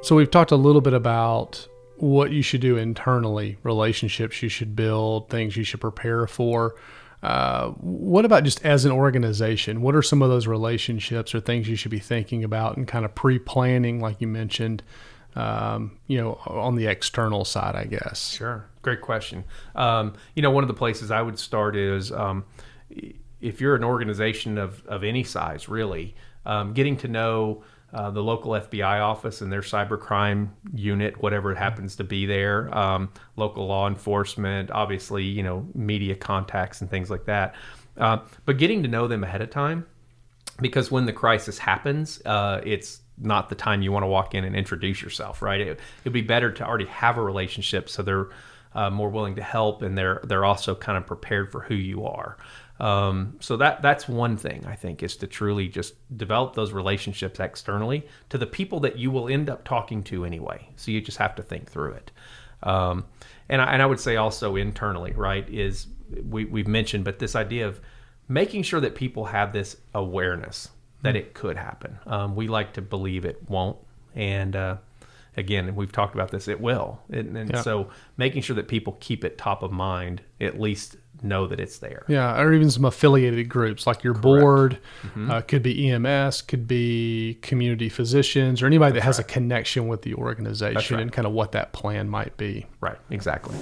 So we've talked a little bit about what you should do internally, relationships you should build, things you should prepare for. What about just as an organization? What are some of those relationships or things you should be thinking about and kind of pre-planning, like you mentioned, on the external side, I guess? Sure. Great question. One of the places I would start is if you're an organization of any size, really, getting to know the local FBI office and their cybercrime unit, whatever it happens to be there, local law enforcement, obviously, media contacts and things like that. But getting to know them ahead of time, because when the crisis happens, it's not the time you want to walk in and introduce yourself, right? It'd be better to already have a relationship so they're more willing to help, and they're also kind of prepared for who you are. So that's one thing, I think, is to truly just develop those relationships externally to the people that you will end up talking to anyway. So you just have to think through it. And I would say also internally, right, is we've mentioned, but this idea of making sure that people have this awareness that it could happen. We like to believe it won't. And again, we've talked about this, it will. So making sure that people keep it top of mind, at least know that it's there. Yeah, or even some affiliated groups like your Correct. board, Mm-hmm. Could be EMS, could be community physicians, or anybody that has right. a connection with the organization right. and kind of what that plan might be. Right, exactly.